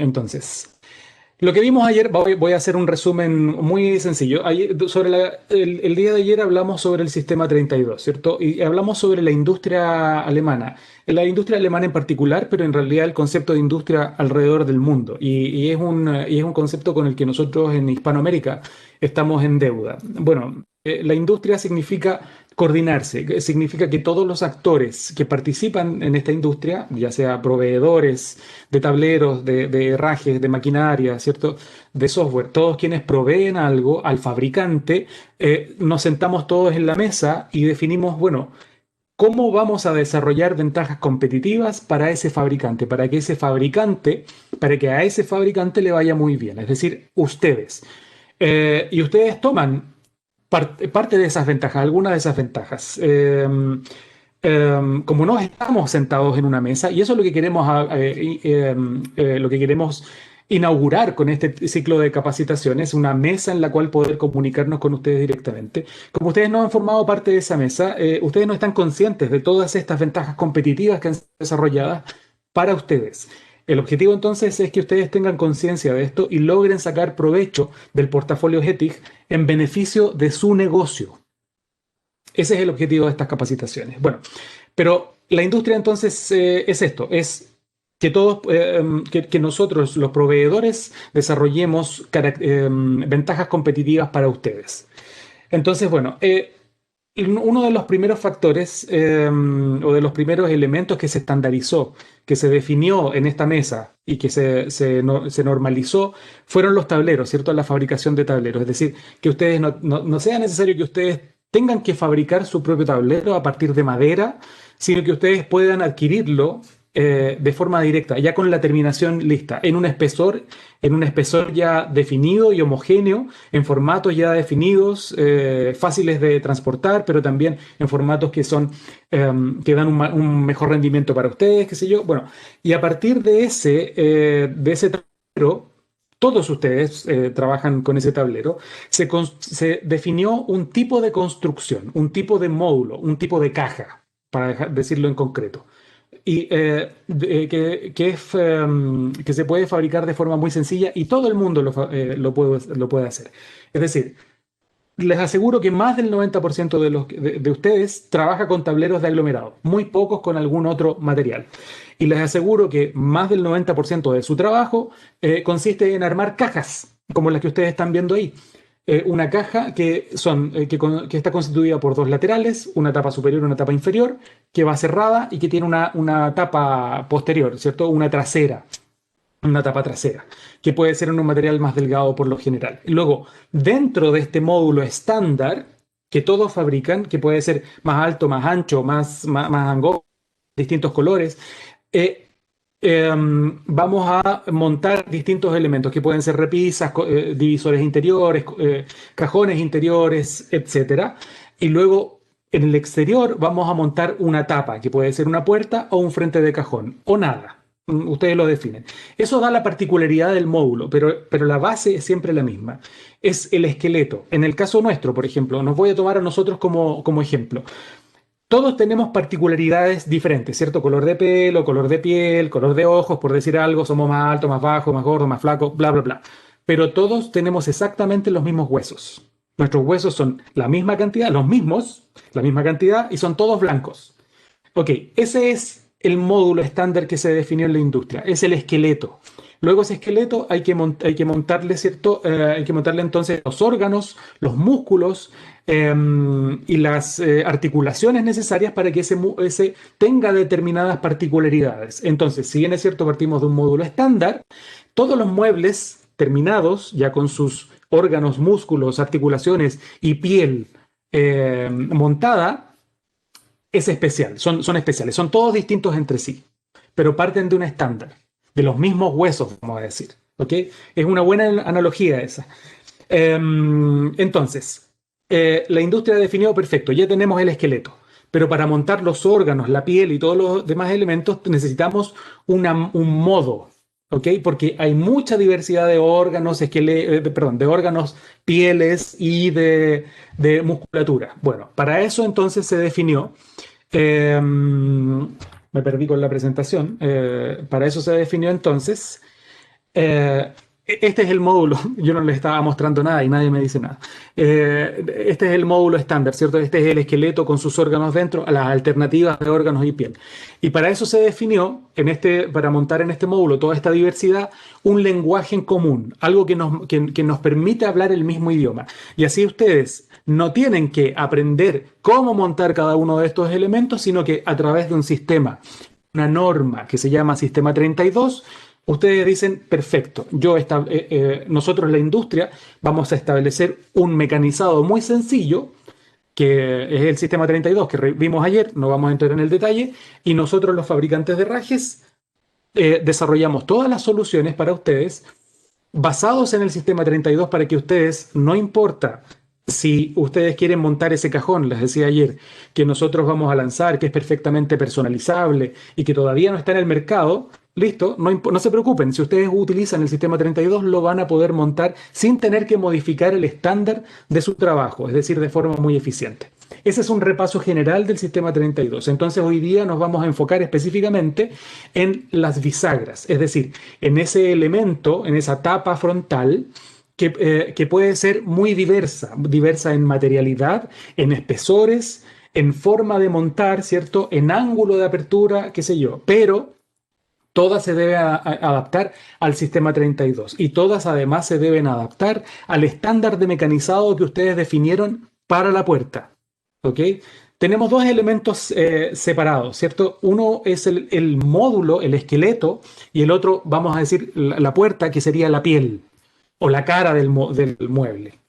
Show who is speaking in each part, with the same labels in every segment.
Speaker 1: Entonces, lo que vimos ayer, voy a hacer un resumen muy sencillo. El día de ayer hablamos sobre el sistema 32, ¿cierto? Y hablamos sobre la industria alemana. La industria alemana en particular, pero en realidad el concepto de industria alrededor del mundo. Y es un concepto con el que nosotros en Hispanoamérica estamos en deuda. Bueno, la industria significa coordinarse, que significa que todos los actores que participan en esta industria, ya sea proveedores de tableros, de herrajes, de maquinaria, ¿cierto? De software, todos quienes proveen algo al fabricante, nos sentamos todos en la mesa y definimos, bueno, ¿cómo vamos a desarrollar ventajas competitivas para ese fabricante? Para que a ese fabricante le vaya muy bien, es decir, ustedes. Y ustedes toman parte de esas ventajas, algunas de esas ventajas. Como no estamos sentados en una mesa, y eso es lo que queremos, lo que queremos inaugurar con este ciclo de capacitaciones, una mesa en la cual poder comunicarnos con ustedes directamente. Como ustedes no han formado parte de esa mesa, ustedes no están conscientes de todas estas ventajas competitivas que han sido desarrolladas para ustedes. El objetivo entonces es que ustedes tengan conciencia de esto y logren sacar provecho del portafolio HETIG en beneficio de su negocio. Ese es el objetivo de estas capacitaciones. Bueno, pero la industria entonces es esto, es que todos, que nosotros, los proveedores, desarrollemos ventajas competitivas para ustedes. Entonces, bueno, uno de los primeros factores o de los primeros elementos que se estandarizó, que se definió en esta mesa y que se normalizó, fueron los tableros, ¿cierto? La fabricación de tableros. Es decir, que ustedes no sea necesario que ustedes tengan que fabricar su propio tablero a partir de madera, sino que ustedes puedan adquirirlo de forma directa, ya con la terminación lista, en un espesor ya definido y homogéneo, en formatos ya definidos, fáciles de transportar, pero también en formatos que dan un mejor rendimiento para ustedes, qué sé yo. Bueno, y a partir de ese tablero, todos ustedes trabajan con ese tablero, se definió un tipo de construcción, un tipo de módulo, un tipo de caja, para decirlo en concreto y que se puede fabricar de forma muy sencilla y todo el mundo lo puede hacer. Es decir, les aseguro que más del 90% de ustedes trabaja con tableros de aglomerado, muy pocos con algún otro material. Y les aseguro que más del 90% de su trabajo consiste en armar cajas, como las que ustedes están viendo ahí. Una caja que está constituida por dos laterales, una tapa superior y una tapa inferior, que va cerrada y que tiene una tapa posterior, ¿cierto? Una tapa trasera, que puede ser en un material más delgado por lo general. Luego, dentro de este módulo estándar, que todos fabrican, que puede ser más alto, más ancho, más angosto, distintos colores, eh, vamos a montar distintos elementos que pueden ser repisas, divisores interiores, cajones interiores, etcétera. Y luego en el exterior vamos a montar una tapa, que puede ser una puerta o un frente de cajón, o nada. Ustedes lo definen. Eso da la particularidad del módulo, pero la base es siempre la misma. Es el esqueleto. En el caso nuestro, por ejemplo, nos voy a tomar a nosotros como ejemplo. Todos tenemos particularidades diferentes, ¿cierto? Color de pelo, color de piel, color de ojos, por decir algo, somos más altos, más bajos, más gordos, más flacos, bla, bla, bla. Pero todos tenemos exactamente los mismos huesos. Nuestros huesos son la misma cantidad, los mismos, la misma cantidad, y son todos blancos. Ok, ese es el módulo estándar que se definió en la industria, es el esqueleto. Luego ese esqueleto hay que montarle, ¿cierto? Hay que montarle entonces los órganos, los músculos y las articulaciones necesarias para que ese tenga determinadas particularidades. Entonces, si bien es cierto, partimos de un módulo estándar, todos los muebles terminados, ya con sus órganos, músculos, articulaciones y piel montada, es especial, son especiales, son todos distintos entre sí, pero parten de un estándar, de los mismos huesos, vamos a decir. ¿Ok? Es una buena analogía esa. Entonces, la industria ha definido perfecto, ya tenemos el esqueleto, pero para montar los órganos, la piel y todos los demás elementos necesitamos un modo. ¿Ok? Porque hay mucha diversidad de órganos, perdón, de órganos, pieles y de musculatura. Bueno, para eso entonces se definió me perdí con la presentación. Para eso se definió entonces Eh, este es el módulo, yo no les estaba mostrando nada y nadie me dice nada. Este es el módulo estándar, ¿cierto? Este es el esqueleto con sus órganos dentro, las alternativas de órganos y piel. Y para eso se definió, para montar en este módulo toda esta diversidad, un lenguaje en común, algo que nos permite hablar el mismo idioma. Y así ustedes no tienen que aprender cómo montar cada uno de estos elementos, sino que a través de un sistema, una norma que se llama Sistema 32. Ustedes dicen, perfecto, nosotros la industria vamos a establecer un mecanizado muy sencillo, que es el sistema 32 que vimos ayer, no vamos a entrar en el detalle, y nosotros los fabricantes de herrajes desarrollamos todas las soluciones para ustedes basados en el sistema 32 para que ustedes, no importa si ustedes quieren montar ese cajón, les decía ayer, que nosotros vamos a lanzar, que es perfectamente personalizable y que todavía no está en el mercado, listo, no se preocupen, si ustedes utilizan el sistema 32 lo van a poder montar sin tener que modificar el estándar de su trabajo, es decir, de forma muy eficiente. Ese es un repaso general del sistema 32. Entonces hoy día nos vamos a enfocar específicamente en las bisagras, es decir, en ese elemento, en esa tapa frontal que puede ser muy diversa en materialidad, en espesores, en forma de montar, ¿cierto? En ángulo de apertura, qué sé yo, pero todas se deben adaptar al sistema 32 y todas además se deben adaptar al estándar de mecanizado que ustedes definieron para la puerta. ¿Ok? Tenemos dos elementos separados, ¿cierto? Uno es el módulo, el esqueleto, y el otro, vamos a decir, la puerta, que sería la piel o la cara del mueble.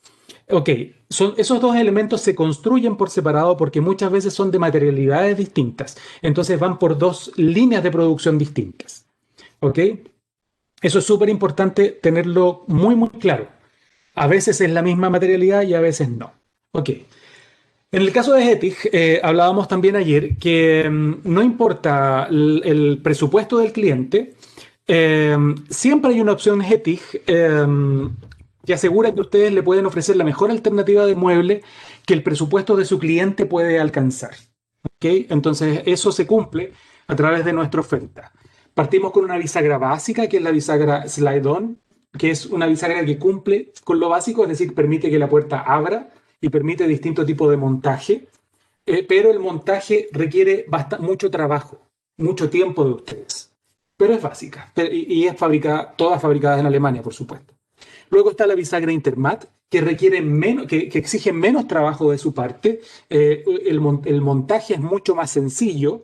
Speaker 1: Ok, esos dos elementos se construyen por separado porque muchas veces son de materialidades distintas. Entonces van por dos líneas de producción distintas. ¿Ok? Eso es súper importante tenerlo muy, muy claro. A veces es la misma materialidad y a veces no. Ok. En el caso de Hettich, hablábamos también ayer que no importa el presupuesto del cliente, siempre hay una opción Hettich que asegura que ustedes le pueden ofrecer la mejor alternativa de mueble que el presupuesto de su cliente puede alcanzar. ¿Ok? Entonces, eso se cumple a través de nuestra oferta. Partimos con una bisagra básica, que es la bisagra Slide-On, que es una bisagra que cumple con lo básico, es decir, permite que la puerta abra y permite distintos tipos de montaje, pero el montaje requiere mucho trabajo, mucho tiempo de ustedes. Pero es básica y es todas fabricadas en Alemania, por supuesto. Luego está la bisagra Intermat, que requiere que exige menos trabajo de su parte. El montaje es mucho más sencillo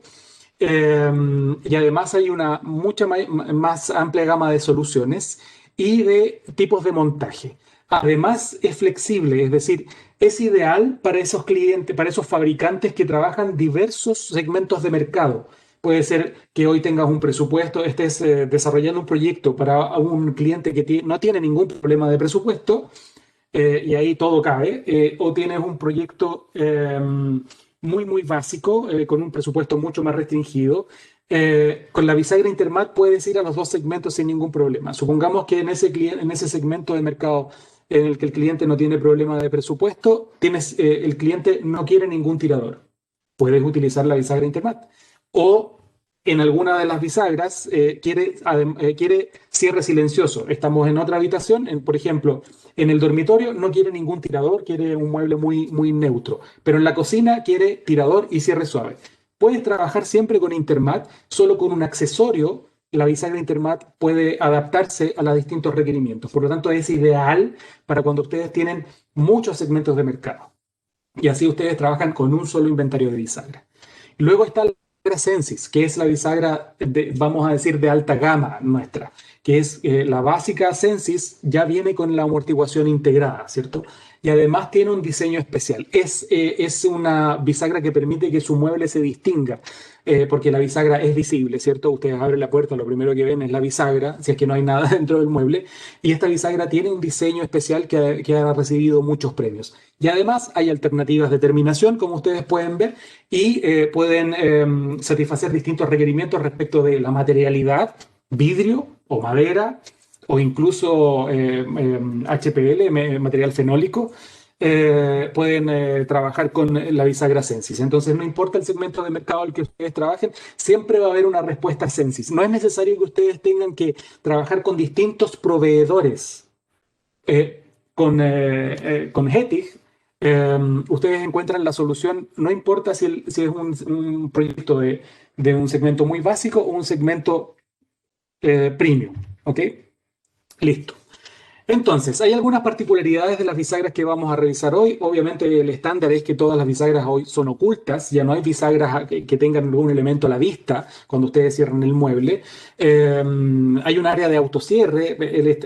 Speaker 1: y además hay una mucha más amplia gama de soluciones y de tipos de montaje. Además es flexible, es decir, es ideal para esos clientes, para esos fabricantes que trabajan diversos segmentos de mercado. Puede ser que hoy tengas un presupuesto, estés desarrollando un proyecto para un cliente que no tiene ningún problema de presupuesto, y ahí todo cabe, o tienes un proyecto muy, muy básico, con un presupuesto mucho más restringido. Con la bisagra Intermat puedes ir a los dos segmentos sin ningún problema. Supongamos que en ese segmento de mercado en el que el cliente no tiene problema de presupuesto, el cliente no quiere ningún tirador. Puedes utilizar la bisagra Intermat. O en alguna de las bisagras quiere cierre silencioso. Estamos en otra habitación, por ejemplo, en el dormitorio no quiere ningún tirador, quiere un mueble muy, muy neutro. Pero en la cocina quiere tirador y cierre suave. Puedes trabajar siempre con Intermat, solo con un accesorio. La bisagra Intermat puede adaptarse a los distintos requerimientos. Por lo tanto, es ideal para cuando ustedes tienen muchos segmentos de mercado. Y así ustedes trabajan con un solo inventario de bisagra. Luego está la bisagra Sensis, que es la bisagra, vamos a decir, de alta gama nuestra, que es la básica Sensis, ya viene con la amortiguación integrada, ¿cierto? Y además tiene un diseño especial. Es una bisagra que permite que su mueble se distinga, porque la bisagra es visible, ¿cierto? Ustedes abren la puerta, lo primero que ven es la bisagra, si es que no hay nada dentro del mueble, y esta bisagra tiene un diseño especial que ha recibido muchos premios. Y además hay alternativas de terminación, como ustedes pueden ver, y pueden satisfacer distintos requerimientos respecto de la materialidad, vidrio o madera, o incluso HPL, material fenólico, trabajar con la bisagra Sensis. Entonces, no importa el segmento de mercado al que ustedes trabajen, siempre va a haber una respuesta Sensis. No es necesario que ustedes tengan que trabajar con distintos proveedores. Eh, con Hetig, ustedes encuentran la solución, no importa si es un proyecto de un segmento muy básico o un segmento premium. ¿Ok? Listo. Entonces, hay algunas particularidades de las bisagras que vamos a revisar hoy. Obviamente, el estándar es que todas las bisagras hoy son ocultas. Ya no hay bisagras que tengan algún elemento a la vista cuando ustedes cierran el mueble. Hay un área de autocierre.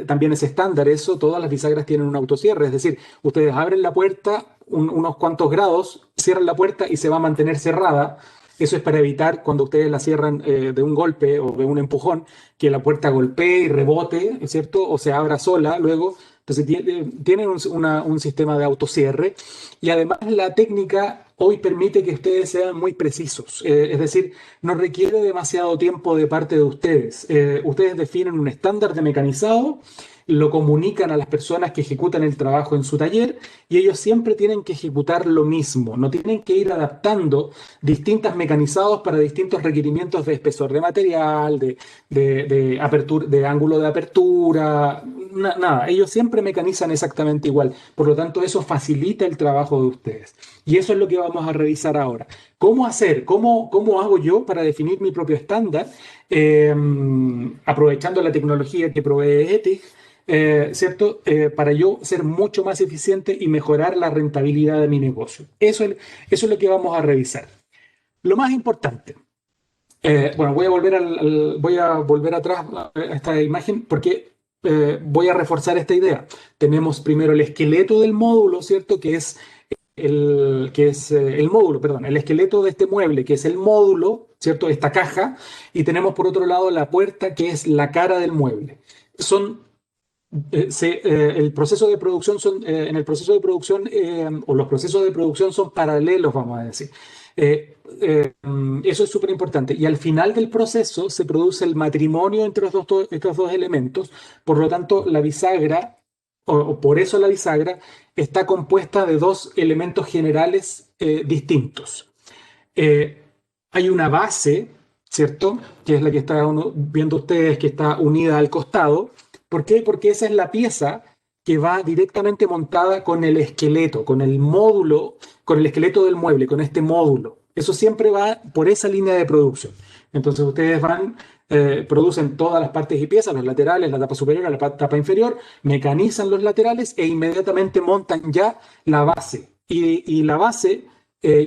Speaker 1: También es estándar eso. Todas las bisagras tienen un autocierre. Es decir, ustedes abren la puerta unos cuantos grados, cierran la puerta y se va a mantener cerrada. Eso es para evitar cuando ustedes la cierran de un golpe o de un empujón, que la puerta golpee y rebote, ¿cierto? O se abra sola luego. Entonces tienen un sistema de autocierre y además la técnica hoy permite que ustedes sean muy precisos. Es decir, no requiere demasiado tiempo de parte de ustedes. Ustedes definen un estándar de mecanizado, lo comunican a las personas que ejecutan el trabajo en su taller y ellos siempre tienen que ejecutar lo mismo. No tienen que ir adaptando distintos mecanizados para distintos requerimientos de espesor de material, de apertura, de ángulo de apertura, nada. Ellos siempre mecanizan exactamente igual. Por lo tanto, eso facilita el trabajo de ustedes. Y eso es lo que vamos a revisar ahora. ¿Cómo hacer? ¿Cómo hago yo para definir mi propio estándar? Eh, Aprovechando la tecnología que provee ETIC, ¿cierto? Para yo ser mucho más eficiente y mejorar la rentabilidad de mi negocio. Eso es lo que vamos a revisar. Lo más importante, bueno, voy a volver atrás a esta imagen porque voy a reforzar esta idea. Tenemos primero el esqueleto del módulo, ¿cierto? El módulo, perdón, el esqueleto de este mueble, que es el módulo, ¿cierto? Esta caja, y tenemos por otro lado la puerta, que es la cara del mueble. Son el proceso de producción en el proceso de producción o los procesos de producción son paralelos, vamos a decir. Eso es súper importante. Y al final del proceso se produce el matrimonio entre estos dos elementos. Por lo tanto, la bisagra, o por eso la bisagra, está compuesta de dos elementos generales distintos. Eh, Hay una base, ¿cierto? Que es la que están viendo ustedes, que está unida al costado. ¿Por qué? Porque esa es la pieza que va directamente montada con el esqueleto, con el módulo, con el esqueleto del mueble, con este módulo. Eso siempre va por esa línea de producción. Entonces ustedes producen todas las partes y piezas, los laterales, la tapa superior, la tapa inferior, mecanizan los laterales e inmediatamente montan ya la base. Y la base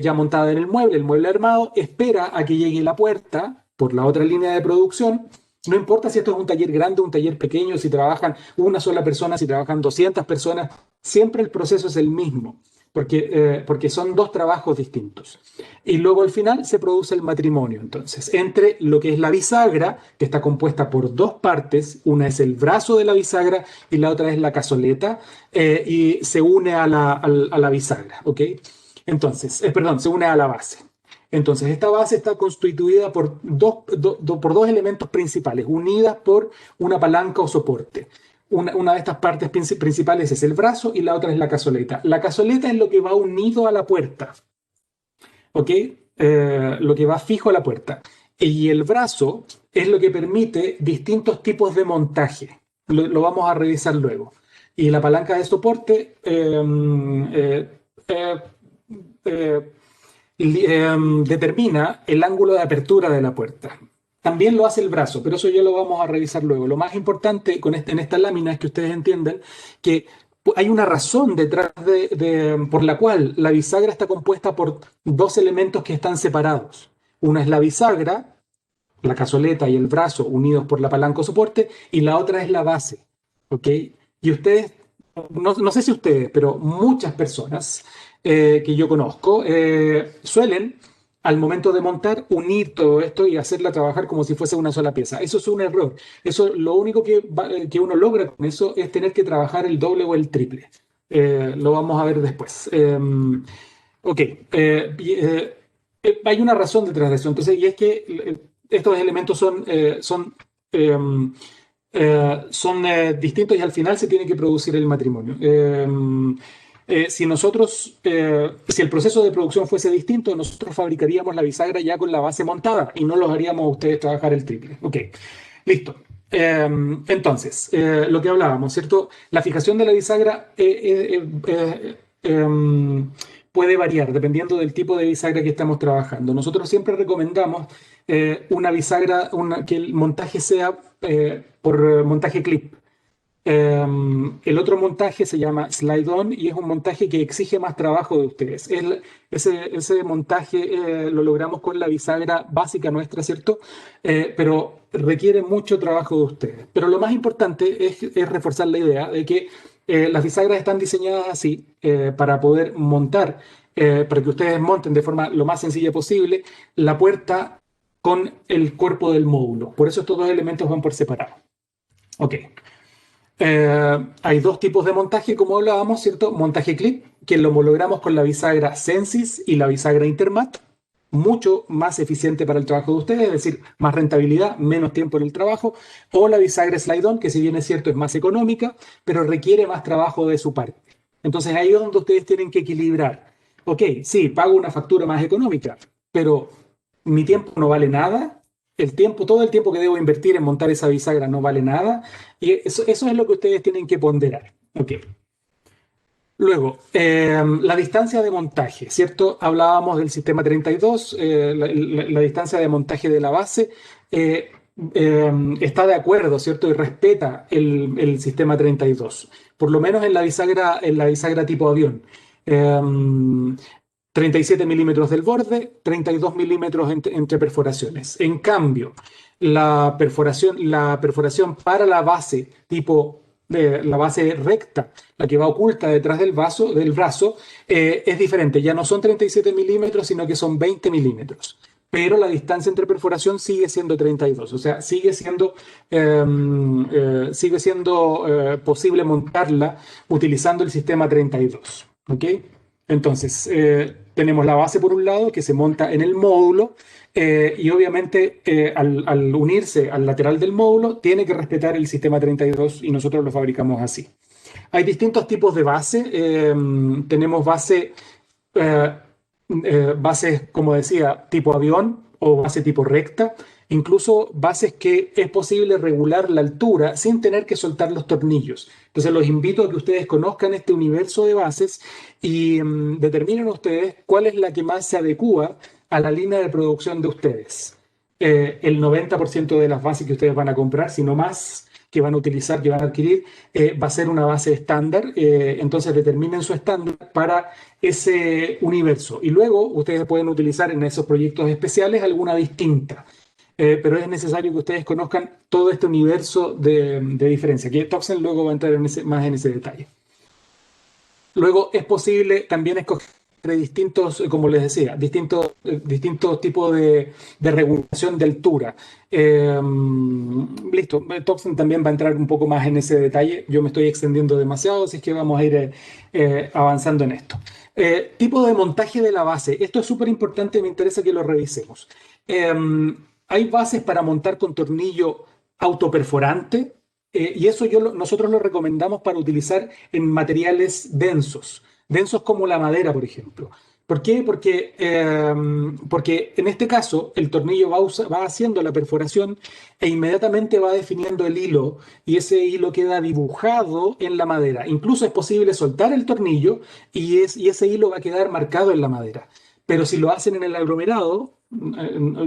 Speaker 1: ya montada en el mueble armado, espera a que llegue la puerta por la otra línea de producción. No importa si esto es un taller grande o un taller pequeño, si trabajan una sola persona, si trabajan 200 personas, siempre el proceso es el mismo, porque son dos trabajos distintos. Y luego al final se produce el matrimonio, entonces, entre lo que es la bisagra, que está compuesta por dos partes, una es el brazo de la bisagra y la otra es la cazoleta, y se une a la bisagra, ¿ok? Entonces, perdón, se une a la base. Entonces, esta base está constituida por por dos elementos principales, unidas por una palanca o soporte. Una de estas partes principales es el brazo y la otra es la cazoleta. La cazoleta es lo que va unido a la puerta, ¿ok? Lo que va fijo a la puerta. Y el brazo es lo que permite distintos tipos de montaje. Lo vamos a revisar luego. Y la palanca de soporte eh, eh, determina el ángulo de apertura de la puerta. También lo hace el brazo, pero eso ya lo vamos a revisar luego. Lo más importante en esta lámina es que ustedes entiendan que hay una razón detrás por la cual la bisagra está compuesta por dos elementos que están separados. Una es la bisagra, la cazoleta y el brazo unidos por la palanca o soporte, y la otra es la base. ¿Ok? Y ustedes, no sé si ustedes, pero muchas personas que yo conozco suelen, al momento de montar, unir todo esto y hacerla trabajar como si fuese una sola pieza. Eso es un error. Eso, lo único que uno logra con eso es tener que trabajar el doble o el triple. Lo vamos a ver después. Ok. Hay una razón detrás de eso. Entonces, y es que estos elementos son distintos y al final se tiene que producir el matrimonio. Si el proceso de producción fuese distinto, nosotros fabricaríamos la bisagra ya con la base montada y no los haríamos a ustedes trabajar el triple. Ok, listo. Entonces, lo que hablábamos, ¿cierto? La fijación de la bisagra puede variar dependiendo del tipo de bisagra que estamos trabajando. Nosotros siempre recomendamos una bisagra, que el montaje sea por montaje clip. El otro montaje se llama slide-on y es un montaje que exige más trabajo de ustedes. Ese montaje lo logramos con la bisagra básica nuestra, ¿cierto? Pero requiere mucho trabajo de ustedes. Pero lo más importante es reforzar la idea de que las bisagras están diseñadas así para poder montar, para que ustedes monten de forma lo más sencilla posible la puerta con el cuerpo del módulo. Por eso estos dos elementos van por separado. Ok. Hay dos tipos de montaje, como hablábamos, ¿cierto? Montaje clip, que lo homologamos con la bisagra Sensis y la bisagra Intermat, mucho más eficiente para el trabajo de ustedes, es decir, más rentabilidad, menos tiempo en el trabajo, o la bisagra Slide-On, que si bien es cierto es más económica, pero requiere más trabajo de su parte. Entonces ahí es donde ustedes tienen que equilibrar. Ok, sí, pago una factura más económica, pero mi tiempo no vale nada, todo el tiempo que debo invertir en montar esa bisagra no vale nada, y eso es lo que ustedes tienen que ponderar. Ok. Luego, la distancia de montaje, ¿cierto? Hablábamos del sistema 32, la distancia de montaje de la base está de acuerdo, ¿cierto? Y respeta el sistema 32, por lo menos en la bisagra tipo avión. Eh, 37 milímetros del borde, 32 milímetros entre perforaciones. En cambio, la perforación para la base tipo de la base recta, la que va oculta detrás del brazo, es diferente. Ya no son 37 milímetros, sino que son 20 milímetros. Pero la distancia entre perforación sigue siendo 32. O sea, sigue siendo posible montarla utilizando el sistema 32. ¿Ok? Entonces, tenemos la base por un lado que se monta en el módulo y obviamente al unirse al lateral del módulo tiene que respetar el sistema 32 y nosotros lo fabricamos así. Hay distintos tipos de base. Tenemos eh, bases, como decía, tipo avión o base tipo recta, incluso bases que es posible regular la altura sin tener que soltar los tornillos. Entonces los invito a que ustedes conozcan este universo de bases y determinen ustedes cuál es la que más se adecua a la línea de producción de ustedes. El 90% de las bases que ustedes van a comprar, si no más, que van a utilizar, que van a adquirir, va a ser una base estándar. Entonces determinen su estándar para ese universo. Y luego ustedes pueden utilizar en esos proyectos especiales alguna distinta. Pero es necesario que ustedes conozcan todo este universo de diferencia, que Toxen luego va a entrar más en ese detalle. Luego es posible también escoger entre distintos, como les decía, distintos tipos de regulación de altura. Listo, Thompson también va a entrar un poco más en ese detalle. Yo me estoy extendiendo demasiado, así que vamos a ir avanzando en esto. Tipo de montaje de la base. Esto es súper importante, me interesa que lo revisemos. Hay bases para montar con tornillo autoperforante, y eso nosotros lo recomendamos para utilizar en materiales densos, densos como la madera, por ejemplo. ¿Por qué? Porque en este caso el tornillo va haciendo la perforación e inmediatamente va definiendo el hilo y ese hilo queda dibujado en la madera. Incluso es posible soltar el tornillo y ese hilo va a quedar marcado en la madera. Pero si lo hacen en el aglomerado,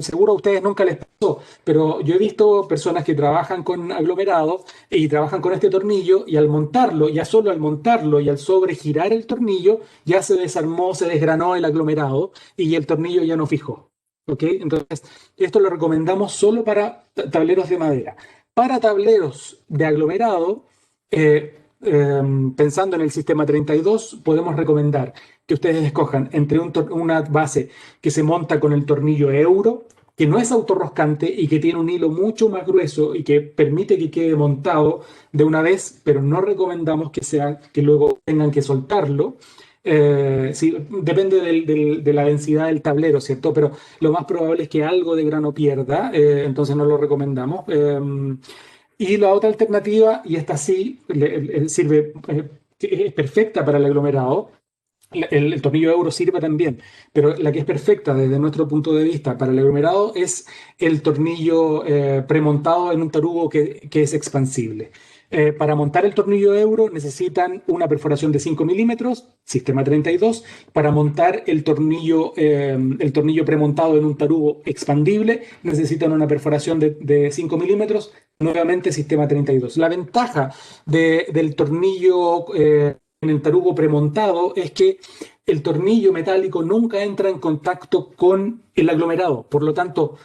Speaker 1: seguro a ustedes nunca les pasó, pero yo he visto personas que trabajan con aglomerado y trabajan con este tornillo y al montarlo, ya solo al montarlo y al sobregirar el tornillo, ya se desarmó, se desgranó el aglomerado y el tornillo ya no fijó. ¿Ok? Entonces, esto lo recomendamos solo para tableros de madera. Para tableros de aglomerado, pensando en el sistema 32, podemos recomendar que ustedes escojan entre una base que se monta con el tornillo euro, que no es autorroscante y que tiene un hilo mucho más grueso y que permite que quede montado de una vez, pero no recomendamos que luego tengan que soltarlo. Sí, depende de la densidad del tablero, ¿cierto? Pero lo más probable es que algo de grano pierda, entonces no lo recomendamos. Y la otra alternativa, y esta sí sirve, es perfecta para el aglomerado, El tornillo euro sirve también, pero la que es perfecta desde nuestro punto de vista para el aglomerado es el tornillo premontado en un tarugo que es expansible. Para montar el tornillo euro necesitan una perforación de 5 milímetros, sistema 32. Para montar el tornillo premontado en un tarugo expandible necesitan una perforación de 5 milímetros, nuevamente sistema 32. La ventaja del tornillo en el tarugo premontado es que el tornillo metálico nunca entra en contacto con el aglomerado, por lo tanto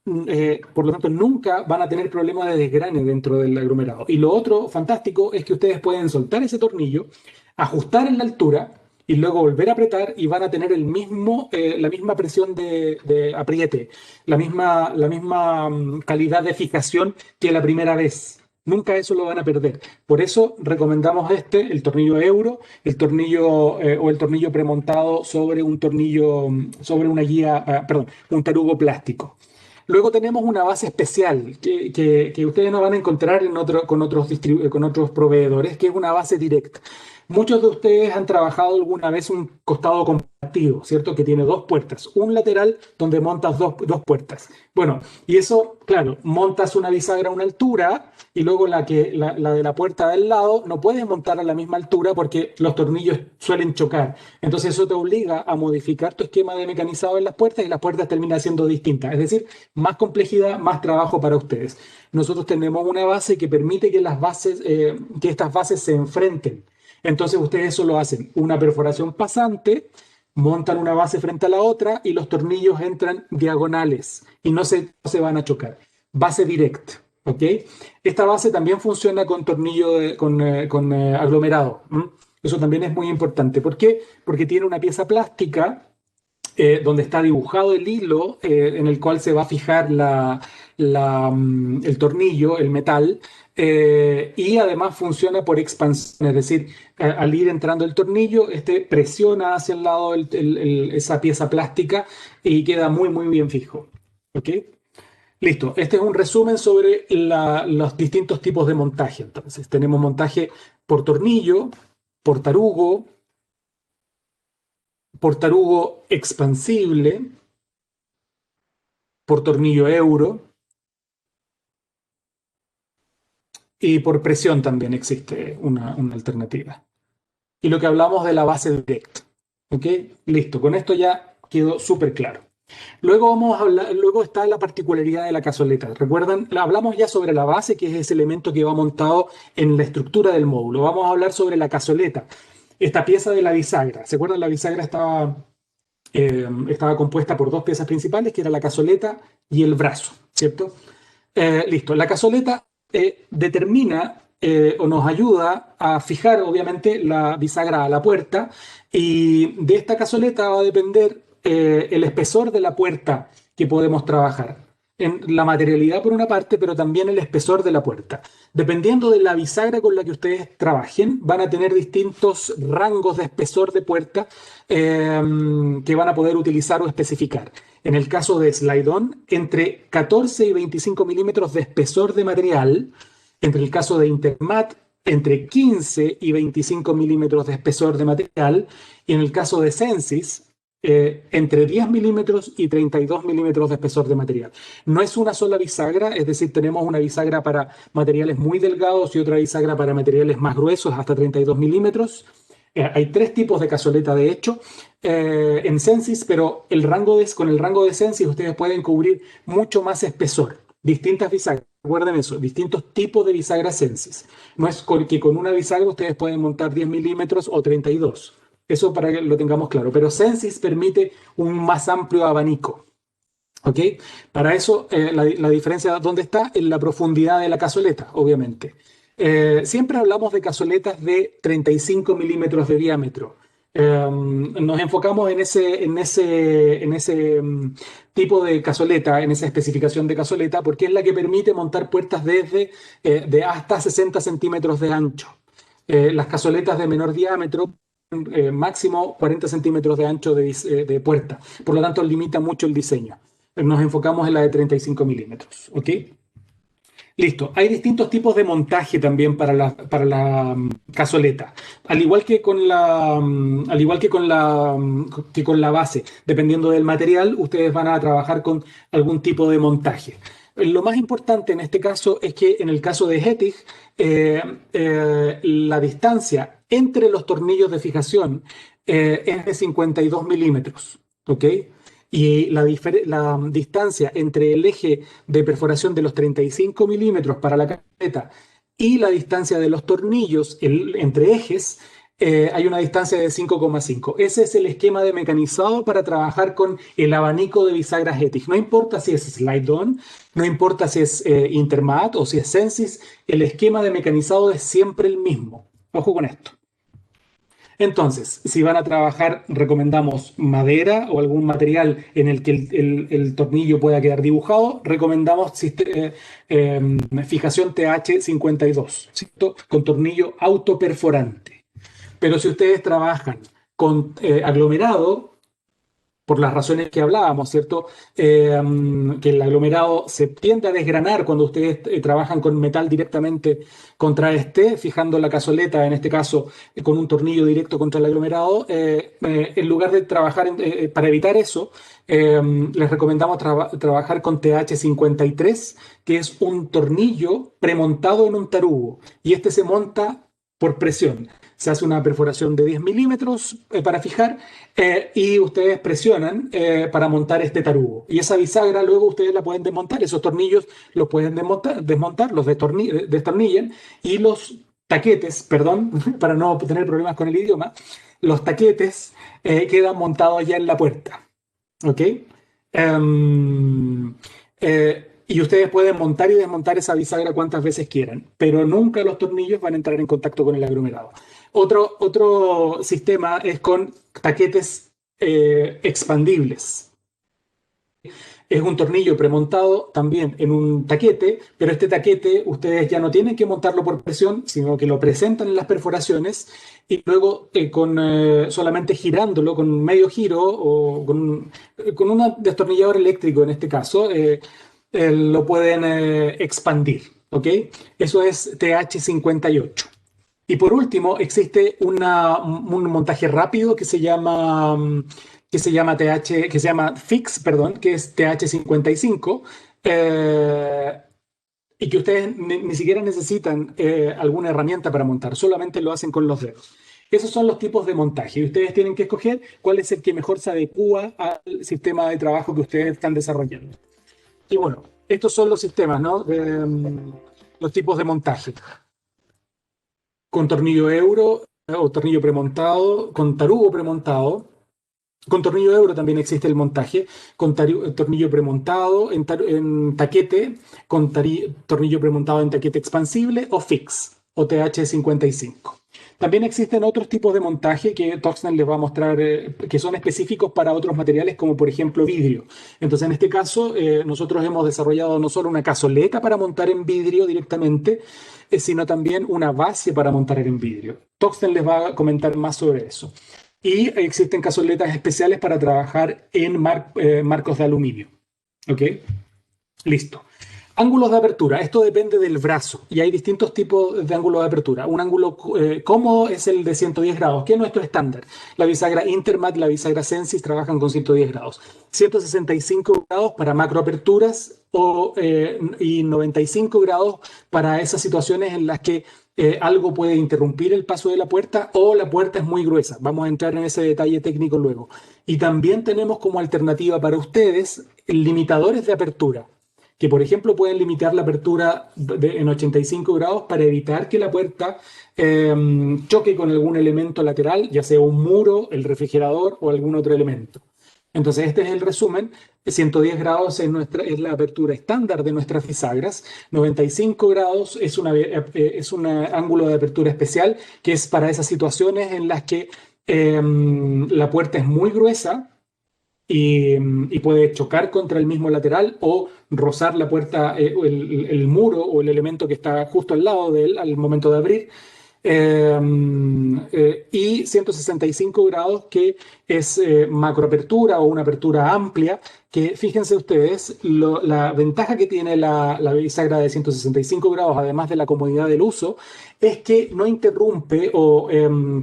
Speaker 1: nunca van a tener problemas de desgrane dentro del aglomerado. Y lo otro fantástico es que ustedes pueden soltar ese tornillo, ajustar en la altura y luego volver a apretar y van a tener la misma presión de apriete, la misma calidad de fijación que la primera vez. Nunca eso lo van a perder. Por eso recomendamos el tornillo euro, o el tornillo premontado sobre un tornillo, sobre una guía, perdón, un tarugo plástico. Luego tenemos una base especial que ustedes no van a encontrar con otros proveedores, que es una base directa. Muchos de ustedes han trabajado alguna vez un costado compartido, ¿cierto? Que tiene dos puertas, un lateral donde montas dos puertas. Bueno, y eso, claro, montas una bisagra a una altura y luego la de la puerta del lado no puedes montar a la misma altura porque los tornillos suelen chocar. Entonces eso te obliga a modificar tu esquema de mecanizado en las puertas y las puertas terminan siendo distintas. Es decir, más complejidad, más trabajo para ustedes. Nosotros tenemos una base que permite que estas bases se enfrenten. Entonces ustedes solo hacen una perforación pasante, montan una base frente a la otra y los tornillos entran diagonales y no se van a chocar. Base directa, ¿ok? Esta base también funciona con tornillo, con aglomerado. ¿M? Eso también es muy importante. ¿Por qué? Porque tiene una pieza plástica donde está dibujado el hilo en el cual se va a fijar el tornillo, el metal, y además funciona por expansión, es decir, al ir entrando el tornillo, este presiona hacia el lado esa pieza plástica y queda muy, muy bien fijo. ¿Ok? Listo, este es un resumen sobre los distintos tipos de montaje. Entonces, tenemos montaje por tornillo, por tarugo, por tarugo expansible, por tornillo euro y por presión también existe una alternativa. Y lo que hablamos de la base directa. ¿Ok? Listo, con esto ya quedó súper claro. Luego está la particularidad de la cazoleta. ¿Recuerdan? Hablamos ya sobre la base, que es ese elemento que va montado en la estructura del módulo. Vamos a hablar sobre la cazoleta, esta pieza de la bisagra. ¿Se acuerdan? La bisagra estaba compuesta por dos piezas principales, que era la cazoleta y el brazo, ¿cierto? Listo. La cazoleta determina o nos ayuda a fijar, obviamente, la bisagra a la puerta y de esta cazoleta va a depender el espesor de la puerta que podemos trabajar. En la materialidad por una parte, pero también el espesor de la puerta. Dependiendo de la bisagra con la que ustedes trabajen, van a tener distintos rangos de espesor de puerta que van a poder utilizar o especificar. En el caso de Slide-On, entre 14 y 25 milímetros de espesor de material. Entre el caso de Intermat, entre 15 y 25 milímetros de espesor de material. Y en el caso de Sensis, entre 10 milímetros y 32 milímetros de espesor de material. No es una sola bisagra, es decir, tenemos una bisagra para materiales muy delgados y otra bisagra para materiales más gruesos, hasta 32 milímetros. Hay tres tipos de cazoleta, de hecho, en Sensis, pero con el rango de Sensis ustedes pueden cubrir mucho más espesor. Distintas bisagras, recuerden eso, distintos tipos de bisagras Sensis. No es que con una bisagra ustedes pueden montar 10 milímetros o 32. Eso para que lo tengamos claro. Pero Sensis permite un más amplio abanico. ¿Ok? Para eso, la diferencia, ¿dónde está? En la profundidad de la cazoleta, obviamente. Siempre hablamos de cazoletas de 35 milímetros de diámetro. Nos enfocamos en ese tipo de cazoleta, en esa especificación de cazoleta, porque es la que permite montar puertas de hasta 60 centímetros de ancho. Las cazoletas de menor diámetro, máximo 40 centímetros de ancho de puerta. Por lo tanto, limita mucho el diseño. Nos enfocamos en la de 35 milímetros. ¿Ok? Listo. Hay distintos tipos de montaje también para la cazoleta. Al igual que con al igual que con la base. Dependiendo del material, ustedes van a trabajar con algún tipo de montaje. Lo más importante en este caso es que en el caso de Hettich, la distancia entre los tornillos de fijación es de 52 milímetros. ¿Ok? Y la distancia entre el eje de perforación de los 35 milímetros para la carpeta y la distancia de los tornillos entre ejes, hay una distancia de 5,5. Ese es el esquema de mecanizado para trabajar con el abanico de bisagras Hettich. No importa si es slide-on, no importa si es Intermat o si es Sensis, el esquema de mecanizado es siempre el mismo. Ojo con esto. Entonces, si van a trabajar, recomendamos madera o algún material en el que el tornillo pueda quedar dibujado. Recomendamos fijación TH52, ¿cierto? Con tornillo autoperforante. Pero si ustedes trabajan con aglomerado, por las razones que hablábamos, ¿cierto? Que el aglomerado se tiende a desgranar cuando ustedes trabajan con metal directamente contra fijando la cazoleta, en este caso, con un tornillo directo contra el aglomerado. En lugar de trabajar, para evitar eso, les recomendamos trabajar con TH53, que es un tornillo premontado en un tarugo, y este se monta por presión. Se hace una perforación de 10 milímetros para fijar y ustedes presionan para montar este tarugo. Y esa bisagra luego ustedes la pueden desmontar, esos tornillos los pueden desmontar los destornillan y los taquetes, perdón, para no tener problemas con el idioma, los taquetes quedan montados ya en la puerta. ¿Ok? Em, y ustedes pueden montar y desmontar esa bisagra cuantas veces quieran, pero nunca los tornillos van a entrar en contacto con el aglomerado. Otro sistema es con taquetes expandibles. Es un tornillo premontado también en un taquete, pero este taquete ustedes ya no tienen que montarlo por presión, sino que lo presentan en las perforaciones y luego solamente girándolo con medio giro o con un destornillador eléctrico en este caso, lo pueden expandir. ¿Ok? Eso es TH58. Y por último, existe un montaje rápido que se llama Fix, perdón, que es TH55, y que ustedes ni siquiera necesitan alguna herramienta para montar, solamente lo hacen con los dedos. Esos son los tipos de montaje y ustedes tienen que escoger cuál es el que mejor se adecua al sistema de trabajo que ustedes están desarrollando. Y bueno, estos son los sistemas, ¿no? Los tipos de montaje. Con tornillo euro o tornillo premontado, con tarugo premontado. Con tornillo euro también existe el montaje, con tornillo premontado en taquete, con tornillo premontado en taquete expansible o fix o TH55. También existen otros tipos de montaje que Toxner les va a mostrar que son específicos para otros materiales como por ejemplo vidrio. Entonces en este caso nosotros hemos desarrollado no solo una cazoleta para montar en vidrio directamente, sino también una base para montar en vidrio. Toxner les va a comentar más sobre eso. Y existen cazoletas especiales para trabajar en marcos de aluminio. ¿Ok? Listo. Ángulos de apertura. Esto depende del brazo y hay distintos tipos de ángulos de apertura. Un ángulo cómodo es el de 110 grados, que es nuestro estándar. La bisagra Intermat, la bisagra Sensis trabajan con 110 grados. 165 grados para macroaperturas y 95 grados para esas situaciones en las que algo puede interrumpir el paso de la puerta o la puerta es muy gruesa. Vamos a entrar en ese detalle técnico luego. Y también tenemos como alternativa para ustedes limitadores de apertura que por ejemplo pueden limitar la apertura en 85 grados para evitar que la puerta choque con algún elemento lateral, ya sea un muro, el refrigerador o algún otro elemento. Entonces este es el resumen. 110 grados es la apertura estándar de nuestras bisagras. 95 grados es un ángulo de apertura especial que es para esas situaciones en las que la puerta es muy gruesa y puede chocar contra el mismo lateral o rozar la puerta, el muro o el elemento que está justo al lado de él al momento de abrir. y 165 grados, que es macroapertura o una apertura amplia, que fíjense ustedes, la ventaja que tiene la bisagra de 165 grados, además de la comodidad del uso, es que no interrumpe o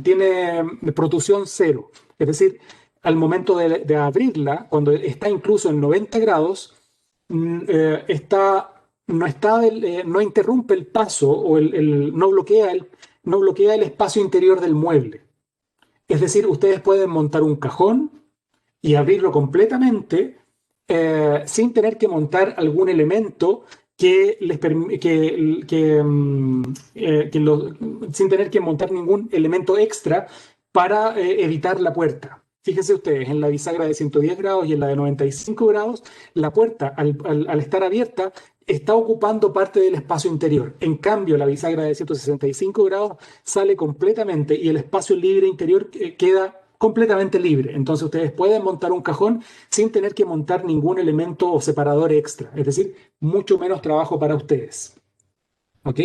Speaker 1: tiene protrusión cero. Es decir, al momento de abrirla, cuando está incluso en 90 grados, no interrumpe el paso o no bloquea el espacio interior del mueble. Es decir, ustedes pueden montar un cajón y abrirlo completamente sin tener que montar algún elemento sin tener que montar ningún elemento extra para evitar la puerta. Fíjense ustedes, en la bisagra de 110 grados y en la de 95 grados, la puerta, al estar abierta, está ocupando parte del espacio interior. En cambio, la bisagra de 165 grados sale completamente y el espacio libre interior queda completamente libre. Entonces ustedes pueden montar un cajón sin tener que montar ningún elemento o separador extra. Es decir, mucho menos trabajo para ustedes. ¿Ok?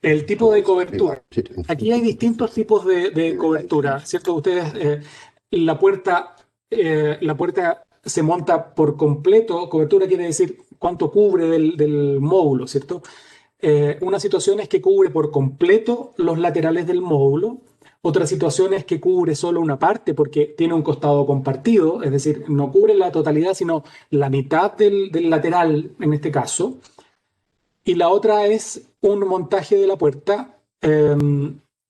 Speaker 1: El tipo de cobertura. Aquí hay distintos tipos de cobertura, ¿cierto? Ustedes, la puerta se monta por completo. Cobertura quiere decir cuánto cubre del módulo, ¿cierto? Una situación es que cubre por completo los laterales del módulo. Otra situación es que cubre solo una parte porque tiene un costado compartido, es decir, no cubre la totalidad, sino la mitad del lateral en este caso. Y la otra es un montaje de la puerta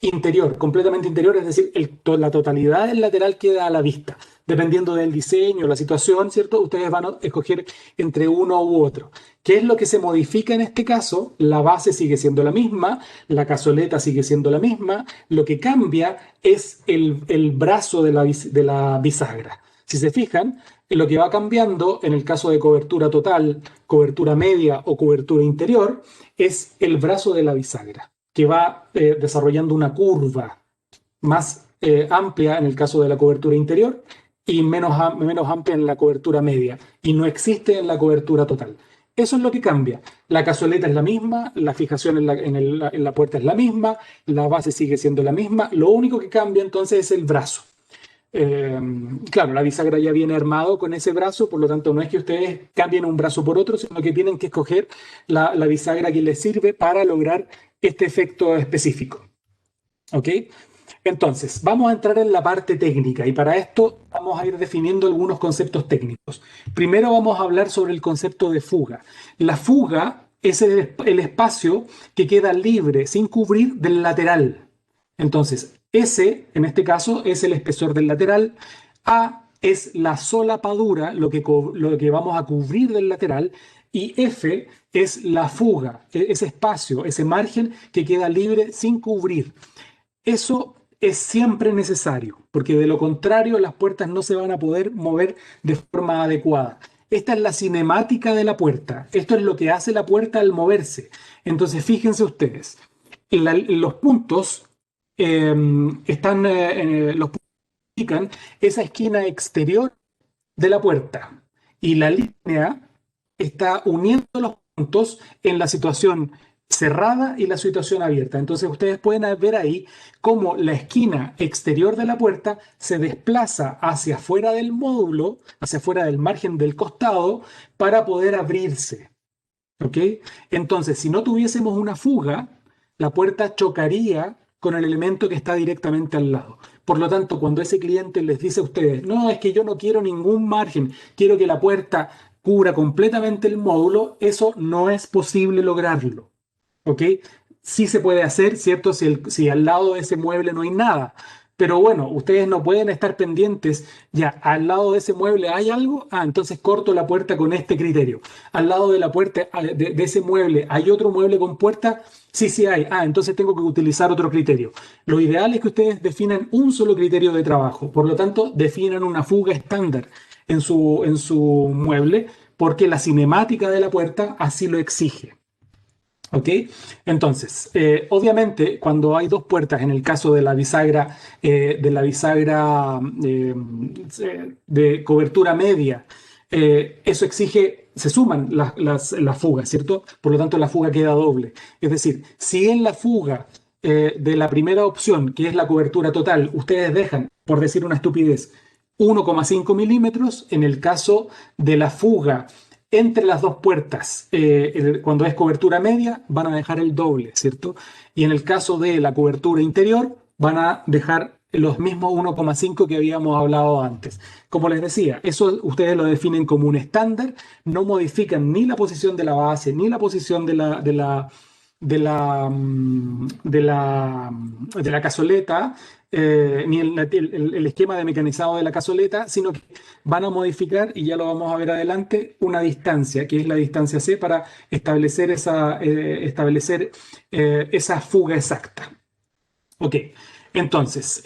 Speaker 1: interior, completamente interior, es decir, la totalidad del lateral queda a la vista. Dependiendo del diseño, la situación, ¿cierto? Ustedes van a escoger entre uno u otro. ¿Qué es lo que se modifica en este caso? La base sigue siendo la misma, la cazoleta sigue siendo la misma, lo que cambia es el brazo de la bisagra. Si se fijan, lo que va cambiando en el caso de cobertura total, cobertura media o cobertura interior, es el brazo de la bisagra, que va desarrollando una curva más amplia en el caso de la cobertura interior y menos amplia en la cobertura media, y no existe en la cobertura total. Eso es lo que cambia. La cazoleta es la misma, la fijación en la puerta es la misma, la base sigue siendo la misma, lo único que cambia entonces es el brazo. Claro, la bisagra ya viene armado con ese brazo, por lo tanto no es que ustedes cambien un brazo por otro, sino que tienen que escoger la bisagra que les sirve para lograr este efecto específico. ¿Ok? Entonces, vamos a entrar en la parte técnica y para esto vamos a ir definiendo algunos conceptos técnicos. Primero vamos a hablar sobre el concepto de fuga. La fuga es el espacio que queda libre, sin cubrir, del lateral. Entonces, S, en este caso, es el espesor del lateral. A es la solapadura, lo que vamos a cubrir del lateral. Y F es la fuga, ese espacio, ese margen que queda libre sin cubrir. Eso es siempre necesario, porque de lo contrario las puertas no se van a poder mover de forma adecuada. Esta es la cinemática de la puerta. Esto es lo que hace la puerta al moverse. Entonces, fíjense ustedes, los puntos los puntos indican esa esquina exterior de la puerta y la línea está uniendo los puntos en la situación cerrada y la situación abierta. Entonces ustedes pueden ver ahí cómo la esquina exterior de la puerta se desplaza hacia afuera del módulo, hacia afuera del margen del costado, para poder abrirse. ¿Ok? Entonces, si no tuviésemos una fuga, la puerta chocaría con el elemento que está directamente al lado. Por lo tanto, cuando ese cliente les dice a ustedes, no, es que yo no quiero ningún margen, quiero que la puerta cubra completamente el módulo, eso no es posible lograrlo. ¿Ok? Sí se puede hacer, ¿cierto? Si al lado de ese mueble no hay nada. Pero bueno, ustedes no pueden estar pendientes, ya, al lado de ese mueble hay algo, entonces corto la puerta con este criterio. Al lado de la puerta de ese mueble hay otro mueble con puerta, sí, sí hay, entonces tengo que utilizar otro criterio. Lo ideal es que ustedes definan un solo criterio de trabajo, por lo tanto, definan una fuga estándar en su mueble, porque la cinemática de la puerta así lo exige. ¿Ok? Entonces, obviamente, cuando hay dos puertas, en el caso de cobertura media, eso exige, se suman las fugas, ¿cierto? Por lo tanto, la fuga queda doble. Es decir, si en la fuga de la primera opción, que es la cobertura total, ustedes dejan, por decir una estupidez, 1,5 milímetros, en el caso de la fuga entre las dos puertas, cuando es cobertura media, van a dejar el doble, ¿cierto? Y en el caso de la cobertura interior, van a dejar los mismos 1,5 que habíamos hablado antes. Como les decía, eso ustedes lo definen como un estándar, no modifican ni la posición de la base, ni la posición de la cazoleta, ni el esquema de mecanizado de la cazoleta, sino que van a modificar, y ya lo vamos a ver adelante, una distancia, que es la distancia C, para establecer esa fuga exacta. Ok, entonces,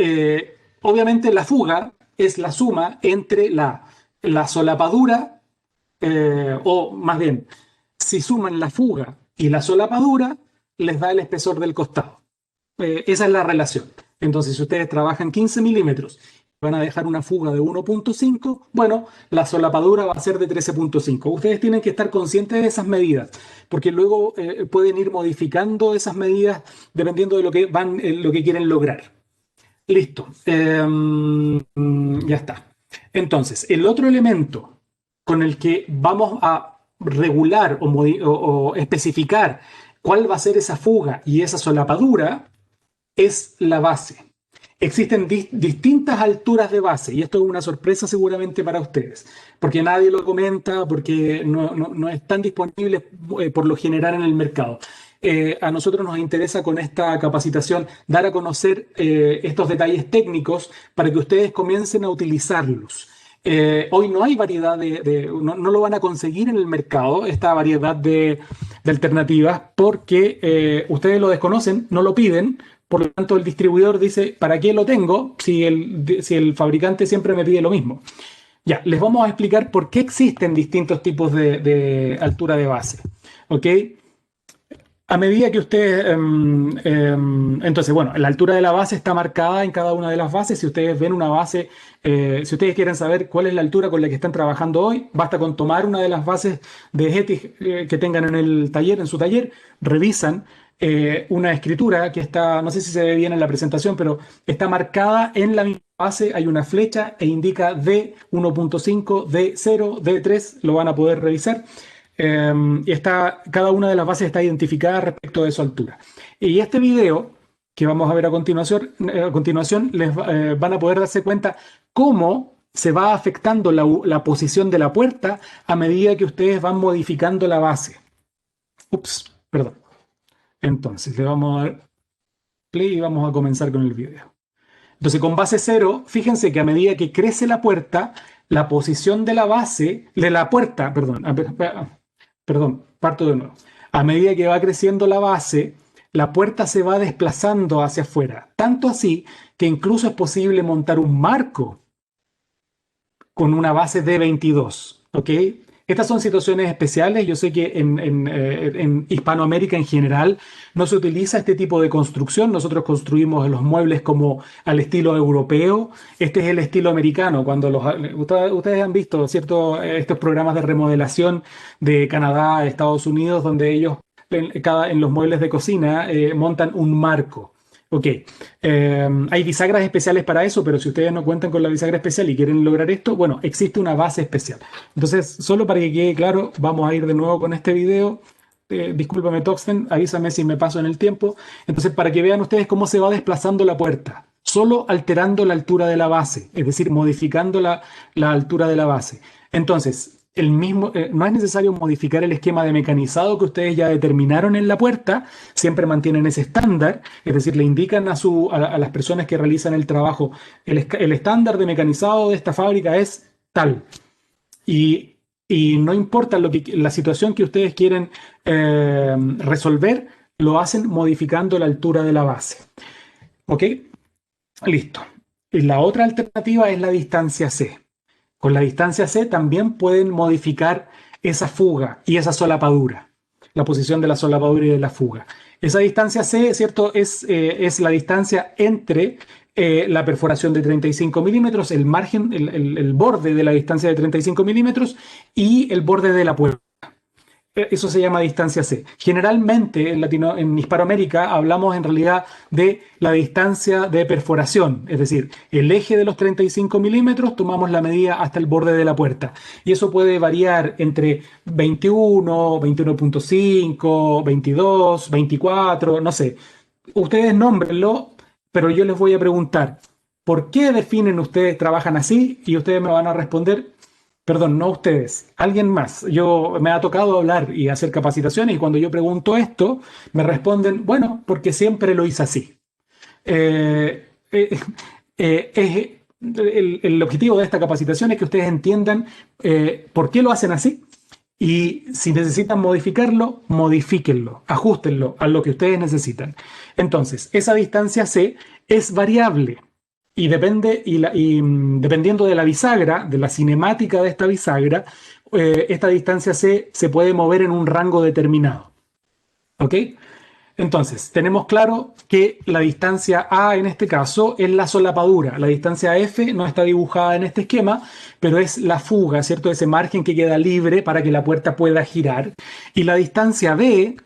Speaker 1: obviamente la fuga es la suma entre la solapadura, o más bien, si suman la fuga y la solapadura, les da el espesor del costado. Esa es la relación. Entonces, si ustedes trabajan 15 milímetros, van a dejar una fuga de 1,5, bueno, la solapadura va a ser de 13,5. Ustedes tienen que estar conscientes de esas medidas, porque luego pueden ir modificando esas medidas dependiendo de lo que quieren lograr. Listo. Ya está. Entonces, el otro elemento con el que vamos a regular o especificar cuál va a ser esa fuga y esa solapadura es la base. Existen distintas alturas de base, y esto es una sorpresa seguramente para ustedes, porque nadie lo comenta, porque no están disponibles por lo general en el mercado. A nosotros nos interesa con esta capacitación dar a conocer estos detalles técnicos para que ustedes comiencen a utilizarlos. Hoy no hay variedad no lo van a conseguir en el mercado, esta variedad de alternativas, porque ustedes lo desconocen, no lo piden. Por lo tanto, el distribuidor dice, ¿para qué lo tengo si el fabricante siempre me pide lo mismo? Ya, les vamos a explicar por qué existen distintos tipos de altura de base. ¿Ok? A medida que ustedes, entonces, bueno, la altura de la base está marcada en cada una de las bases. Si ustedes ven una base, si ustedes quieren saber cuál es la altura con la que están trabajando hoy, basta con tomar una de las bases de Hettich que tengan en el taller, en su taller, revisan una escritura que está, no sé si se ve bien en la presentación, pero está marcada en la misma base, hay una flecha e indica D1.5, D0, D3, lo van a poder revisar. Y cada una de las bases está identificada respecto de su altura. Y este video que vamos a ver a continuación van a poder darse cuenta cómo se va afectando la posición de la puerta a medida que ustedes van modificando la base. Ups, perdón. Entonces, le vamos a dar play y vamos a comenzar con el video. Entonces, con base 0, fíjense que a medida que crece la puerta, la posición de la base, de la puerta, perdón, parto de nuevo. A medida que va creciendo la base, la puerta se va desplazando hacia afuera. Tanto así que incluso es posible montar un marco con una base de 22, ¿ok? Estas son situaciones especiales. Yo sé que en Hispanoamérica en general no se utiliza este tipo de construcción. Nosotros construimos los muebles como al estilo europeo. Este es el estilo americano. Cuando ustedes han visto, ¿cierto? Estos programas de remodelación de Canadá, Estados Unidos, donde ellos en los muebles de cocina montan un marco. Ok, hay bisagras especiales para eso, pero si ustedes no cuentan con la bisagra especial y quieren lograr esto, bueno, existe una base especial. Entonces, solo para que quede claro, vamos a ir de nuevo con este video. Discúlpame, Toxten, avísame si me paso en el tiempo. Entonces, para que vean ustedes cómo se va desplazando la puerta, solo alterando la altura de la base, es decir, modificando la altura de la base. Entonces, no es necesario modificar el esquema de mecanizado que ustedes ya determinaron en la puerta, siempre mantienen ese estándar, es decir, le indican a las personas que realizan el trabajo, el estándar de mecanizado de esta fábrica es tal. Y no importa la situación que ustedes quieren resolver, lo hacen modificando la altura de la base. ¿Ok? Listo. Y la otra alternativa es la distancia C. Con la distancia C también pueden modificar esa fuga y esa solapadura, la posición de la solapadura y de la fuga. Esa distancia C, ¿cierto? Es la distancia entre la perforación de 35 milímetros, el margen, el borde de la distancia de 35 milímetros y el borde de la puerta. Eso se llama distancia C. Generalmente en Hispanoamérica hablamos en realidad de la distancia de perforación, es decir, el eje de los 35 milímetros, tomamos la medida hasta el borde de la puerta. Y eso puede variar entre 21, 21.5, 22, 24, no sé. Ustedes nómbrenlo, pero yo les voy a preguntar, ¿por qué definen ustedes, trabajan así? Y ustedes me van a responder. Perdón, no ustedes, alguien más. Yo me ha tocado hablar y hacer capacitaciones y cuando yo pregunto esto, me responden, bueno, porque siempre lo hice así. Eh, eh, el objetivo de esta capacitación es que ustedes entiendan por qué lo hacen así y si necesitan modificarlo, modifíquenlo, ajustenlo a lo que ustedes necesitan. Entonces, esa distancia C es variable. Y depende, dependiendo de la bisagra, de la cinemática de esta bisagra, esta distancia C se puede mover en un rango determinado. ¿Ok? Entonces, tenemos claro que la distancia A en este caso es la solapadura. La distancia F no está dibujada en este esquema, pero es la fuga, ¿cierto? Ese margen que queda libre para que la puerta pueda girar. Y la distancia B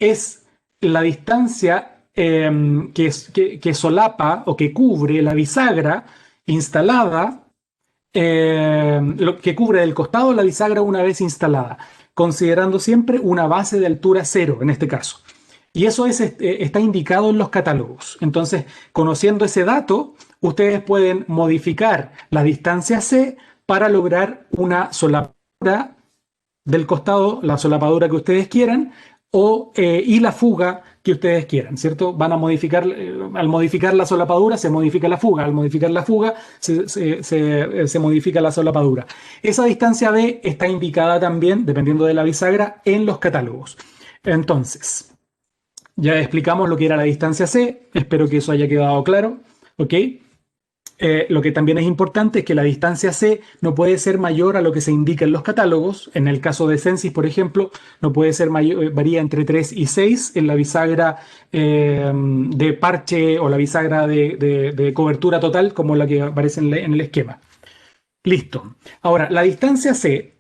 Speaker 1: es la distancia que solapa o que cubre la bisagra instalada, lo que cubre del costado la bisagra una vez instalada, considerando siempre una base de altura cero en este caso. Y eso está indicado en los catálogos. Entonces, conociendo ese dato, ustedes pueden modificar la distancia C para lograr una solapadura del costado, la solapadura que ustedes quieran, y la fuga que ustedes quieran, ¿cierto? Van a modificar, al modificar la solapadura, se modifica la fuga, al modificar la fuga, se modifica la solapadura. Esa distancia B está indicada también, dependiendo de la bisagra, en los catálogos. Entonces, ya explicamos lo que era la distancia C, espero que eso haya quedado claro, ¿ok? Lo que también es importante es que la distancia C no puede ser mayor a lo que se indica en los catálogos. En el caso de Sensis, por ejemplo, no puede ser mayor, varía entre 3 y 6 en la bisagra de parche o la bisagra de cobertura total, como la que aparece en el esquema. Listo. Ahora, la distancia C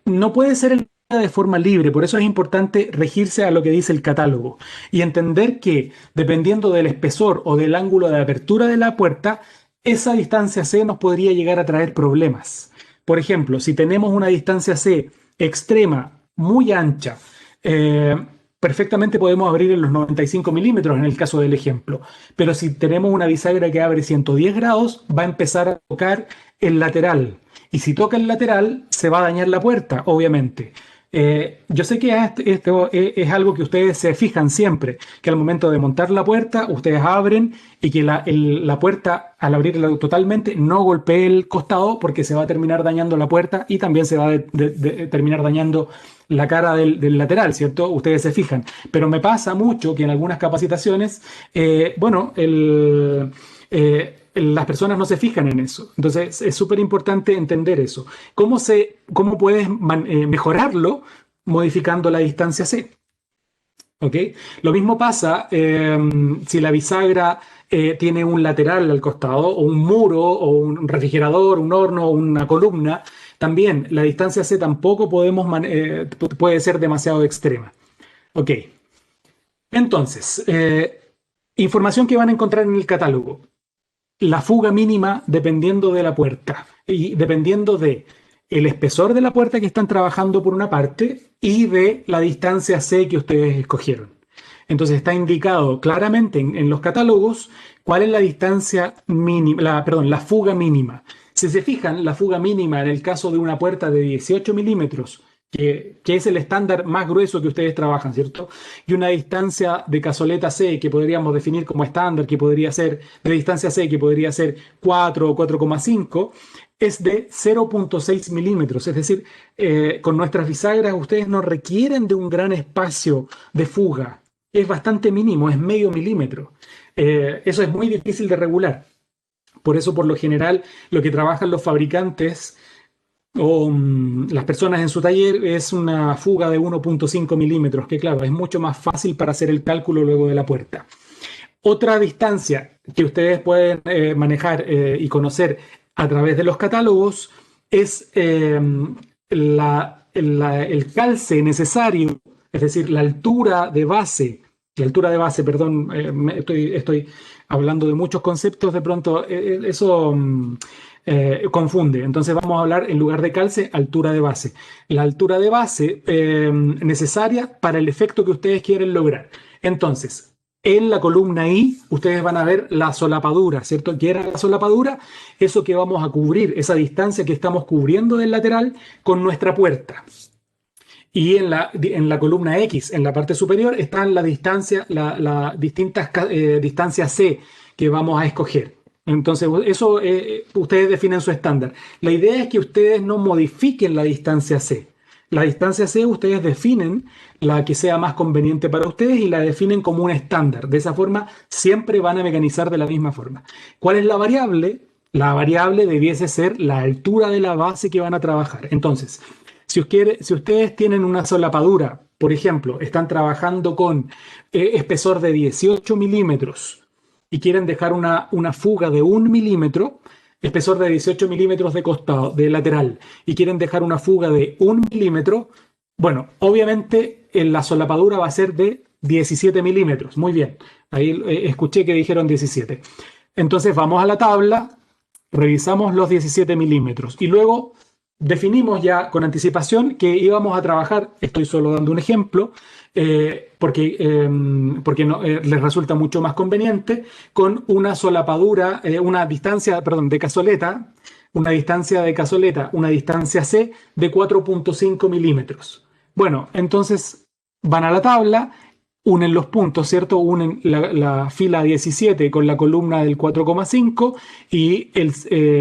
Speaker 1: no puede ser elegida de forma libre, por eso es importante regirse a lo que dice el catálogo y entender que dependiendo del espesor o del ángulo de apertura de la puerta, esa distancia C nos podría llegar a traer problemas. Por ejemplo, si tenemos una distancia C extrema, muy ancha, eh, perfectamente podemos abrir en los 95 milímetros en el caso del ejemplo, pero si tenemos una bisagra que abre 110 grados, va a empezar a tocar el lateral. Y si toca el lateral, se va a dañar la puerta, obviamente. Yo sé que esto es algo que ustedes se fijan siempre, que al momento de montar la puerta, ustedes abren y que la puerta, al abrirla totalmente, no golpee el costado porque se va a terminar dañando la puerta y también se va a terminar dañando la cara del lateral, ¿cierto? Ustedes se fijan. Pero me pasa mucho que en algunas capacitaciones, bueno, las personas no se fijan en eso. Entonces es súper importante entender eso. ¿Cómo puedes mejorarlo modificando la distancia C? ¿Ok? Lo mismo pasa si la bisagra tiene un lateral al costado, o un muro, o un refrigerador, un horno, o una columna. También la distancia C tampoco puede ser demasiado extrema. ¿Ok? Entonces, información que van a encontrar en el catálogo. La fuga mínima dependiendo de la puerta y dependiendo de el espesor de la puerta que están trabajando por una parte y de la distancia C que ustedes escogieron. Entonces está indicado claramente en los catálogos cuál es la distancia mínima, perdón, la fuga mínima. Si se fijan, la fuga mínima en el caso de una puerta de 18 milímetros, que es el estándar más grueso que ustedes trabajan, ¿cierto? Y una distancia de cazoleta C que podríamos definir como estándar, que podría ser de distancia C, que podría ser 4 o 4,5, es de 0,6 milímetros. Es decir, con nuestras bisagras ustedes no requieren de un gran espacio de fuga. Es bastante mínimo, es medio milímetro. Eso es muy difícil de regular. Por eso, por lo general, lo que trabajan los fabricantes o las personas en su taller es una fuga de 1,5 milímetros, que claro, es mucho más fácil para hacer el cálculo luego de la puerta. Otra distancia que ustedes pueden manejar y conocer a través de los catálogos es la el calce necesario, es decir, la altura de base, perdón, estoy hablando de muchos conceptos, de pronto eso confunde. Entonces vamos a hablar, en lugar de calce, altura de base. La altura de base necesaria para el efecto que ustedes quieren lograr. Entonces, en la columna I, ustedes van a ver la solapadura, ¿cierto? ¿Qué era la solapadura? Eso que vamos a cubrir, esa distancia que estamos cubriendo del lateral con nuestra puerta. Y en la columna X, en la parte superior, están las distintas distancias C que vamos a escoger. Entonces, eso ustedes definen su estándar. La idea es que ustedes no modifiquen la distancia C. La distancia C ustedes definen la que sea más conveniente para ustedes y la definen como un estándar. De esa forma, siempre van a mecanizar de la misma forma. ¿Cuál es la variable? La variable debiese ser la altura de la base que van a trabajar. Entonces, si ustedes tienen una solapadura, por ejemplo, están trabajando con espesor de 18 milímetros y quieren dejar una fuga de 1 milímetro, espesor de 18 milímetros de costado, de lateral, y quieren dejar una fuga de 1 milímetro, bueno, obviamente la solapadura va a ser de 17 milímetros. Muy bien, ahí escuché que dijeron 17. Entonces vamos a la tabla, revisamos los 17 milímetros y luego definimos ya con anticipación que íbamos a trabajar, estoy solo dando un ejemplo, porque no, les resulta mucho más conveniente, con una solapadura, una distancia, perdón, de cazoleta, una distancia C de 4,5 milímetros. Bueno, entonces van a la tabla, unen los puntos, ¿cierto? Unen la fila 17 con la columna del 4,5 y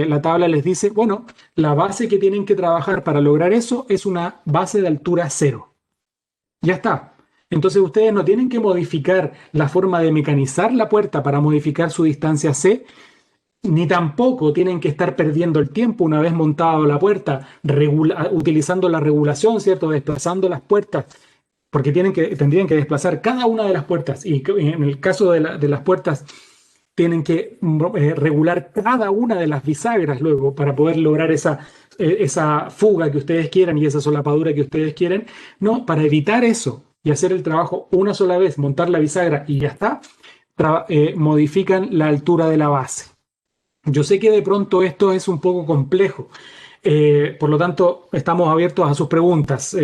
Speaker 1: la tabla les dice, bueno, la base que tienen que trabajar para lograr eso es una base de altura 0. Ya está. Entonces ustedes no tienen que modificar la forma de mecanizar la puerta para modificar su distancia C, ni tampoco tienen que estar perdiendo el tiempo una vez montado la puerta, utilizando la regulación, ¿cierto? Desplazando las puertas, porque tendrían que desplazar cada una de las puertas y en el caso de las puertas tienen que regular cada una de las bisagras luego para poder lograr esa fuga que ustedes quieran y esa solapadura que ustedes quieren. No, para evitar eso y hacer el trabajo una sola vez, montar la bisagra y ya está, modifican la altura de la base. Yo sé que de pronto esto es un poco complejo, por lo tanto estamos abiertos a sus preguntas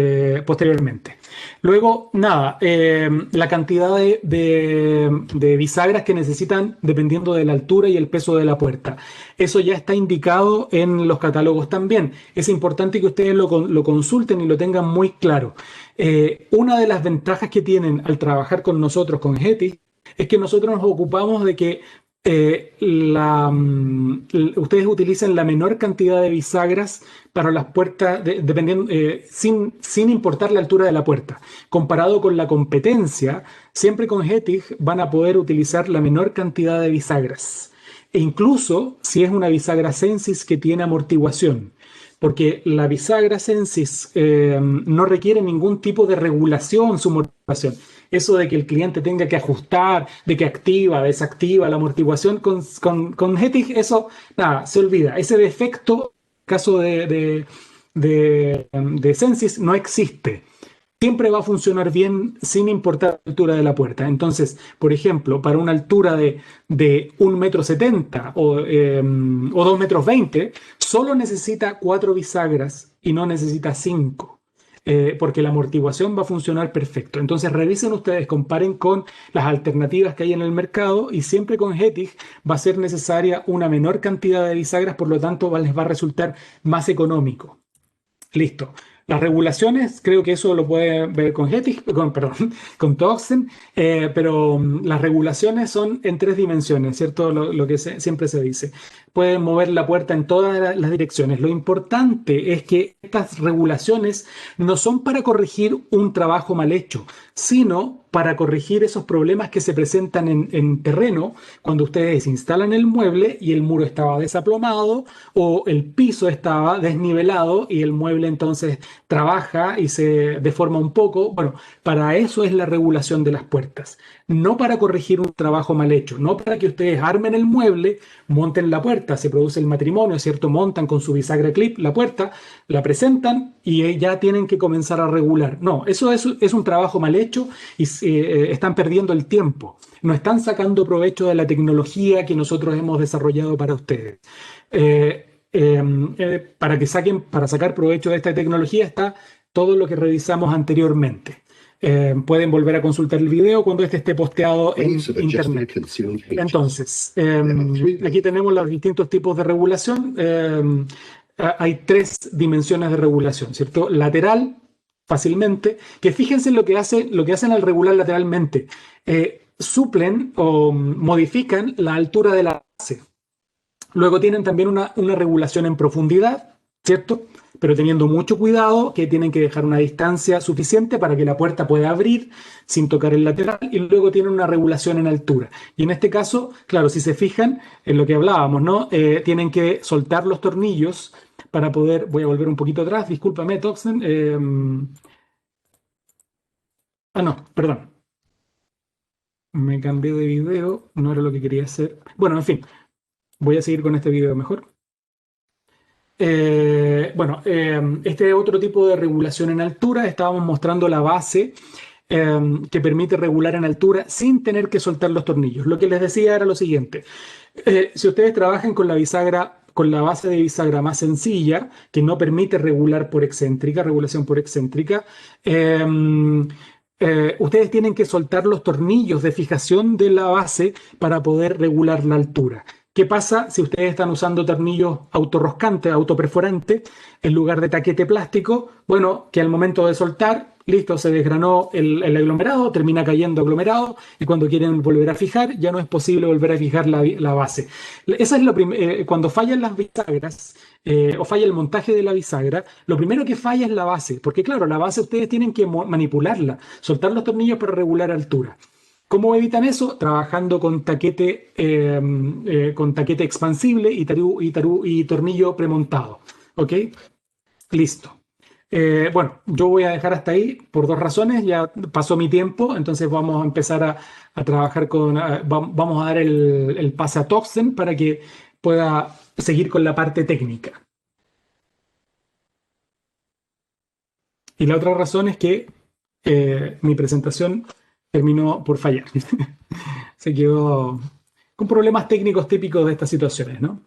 Speaker 1: posteriormente. Luego, nada, la cantidad de bisagras que necesitan dependiendo de la altura y el peso de la puerta. Eso ya está indicado en los catálogos también. Es importante que ustedes lo consulten y lo tengan muy claro. Una de las ventajas que tienen al trabajar con nosotros, con Getis, es que nosotros nos ocupamos de que ustedes utilizan la menor cantidad de bisagras para las puertas, dependiendo, sin importar la altura de la puerta. Comparado con la competencia, siempre con Getis van a poder utilizar la menor cantidad de bisagras. E incluso si es una bisagra Sensis que tiene amortiguación. Porque la bisagra Sensis no requiere ningún tipo de regulación su amortiguación. Eso de que el cliente tenga que ajustar, de que activa, desactiva la amortiguación con Getis, eso, nada, se olvida. Ese defecto, en caso de Sensis, no existe. Siempre va a funcionar bien sin importar la altura de la puerta. Entonces, por ejemplo, para una altura de 1,70 m o 2,20 m, solo necesita 4 bisagras y no necesita 5. Porque la amortiguación va a funcionar perfecto. Entonces revisen ustedes, comparen con las alternativas que hay en el mercado y siempre con Getis va a ser necesaria una menor cantidad de bisagras, por lo tanto les va a resultar más económico. Listo. Las regulaciones, creo que eso lo pueden ver con Getis, con Togsen, pero las regulaciones son en 3 dimensiones, ¿cierto? Lo que siempre se dice. Pueden mover la puerta en todas las direcciones. Lo importante es que estas regulaciones no son para corregir un trabajo mal hecho, sino para corregir esos problemas que se presentan en terreno cuando ustedes instalan el mueble y el muro estaba desaplomado o el piso estaba desnivelado y el mueble entonces trabaja y se deforma un poco. Bueno, para eso es la regulación de las puertas, no para corregir un trabajo mal hecho, no para que ustedes armen el mueble, monten la puerta, se produce el matrimonio, ¿cierto? Montan con su bisagra clip la puerta, la presentan y ya tienen que comenzar a regular. No, eso es un trabajo mal hecho y están perdiendo el tiempo. No están sacando provecho de la tecnología que nosotros hemos desarrollado para ustedes. Para sacar provecho de esta tecnología está todo lo que revisamos anteriormente. Pueden volver a consultar el video cuando este esté posteado en internet. Entonces, aquí tenemos los distintos tipos de regulación. Hay 3 dimensiones de regulación, ¿cierto? Lateral, fácilmente, que fíjense lo que hacen al regular lateralmente. Suplen o modifican la altura de la base. Luego tienen también una regulación en profundidad, ¿cierto? Pero teniendo mucho cuidado que tienen que dejar una distancia suficiente para que la puerta pueda abrir sin tocar el lateral, y luego tienen una regulación en altura. Y en este caso, claro, si se fijan en lo que hablábamos, ¿no? Tienen que soltar los tornillos para poder, voy a volver un poquito atrás, discúlpame, Toxen. No, perdón. Me cambié de video, no era lo que quería hacer. Bueno, en fin, voy a seguir con este video mejor. Este otro tipo de regulación en altura, estábamos mostrando la base que permite regular en altura sin tener que soltar los tornillos. Lo que les decía era lo siguiente: si ustedes trabajan con la bisagra, con la base de bisagra más sencilla, que no permite regular por excéntrica, regulación por excéntrica, ustedes tienen que soltar los tornillos de fijación de la base para poder regular la altura. ¿Qué pasa si ustedes están usando tornillos autorroscantes, autoperforantes, en lugar de taquete plástico? Bueno, que al momento de soltar, listo, se desgranó el aglomerado, termina cayendo aglomerado, y cuando quieren volver a fijar, ya no es posible volver a fijar la base. Esa es cuando fallan las bisagras, o falla el montaje de la bisagra, lo primero que falla es la base, porque claro, la base ustedes tienen que manipularla, soltar los tornillos para regular altura. ¿Cómo evitan eso? Trabajando con taquete expansible y tornillo premontado. ¿Ok? Listo. Bueno, yo voy a dejar hasta ahí por 2 razones. Ya pasó mi tiempo, entonces vamos a empezar a trabajar vamos a dar el pase a Toxen para que pueda seguir con la parte técnica. Y la otra razón es que mi presentación terminó por fallar. Se quedó con problemas técnicos típicos de estas situaciones, ¿no?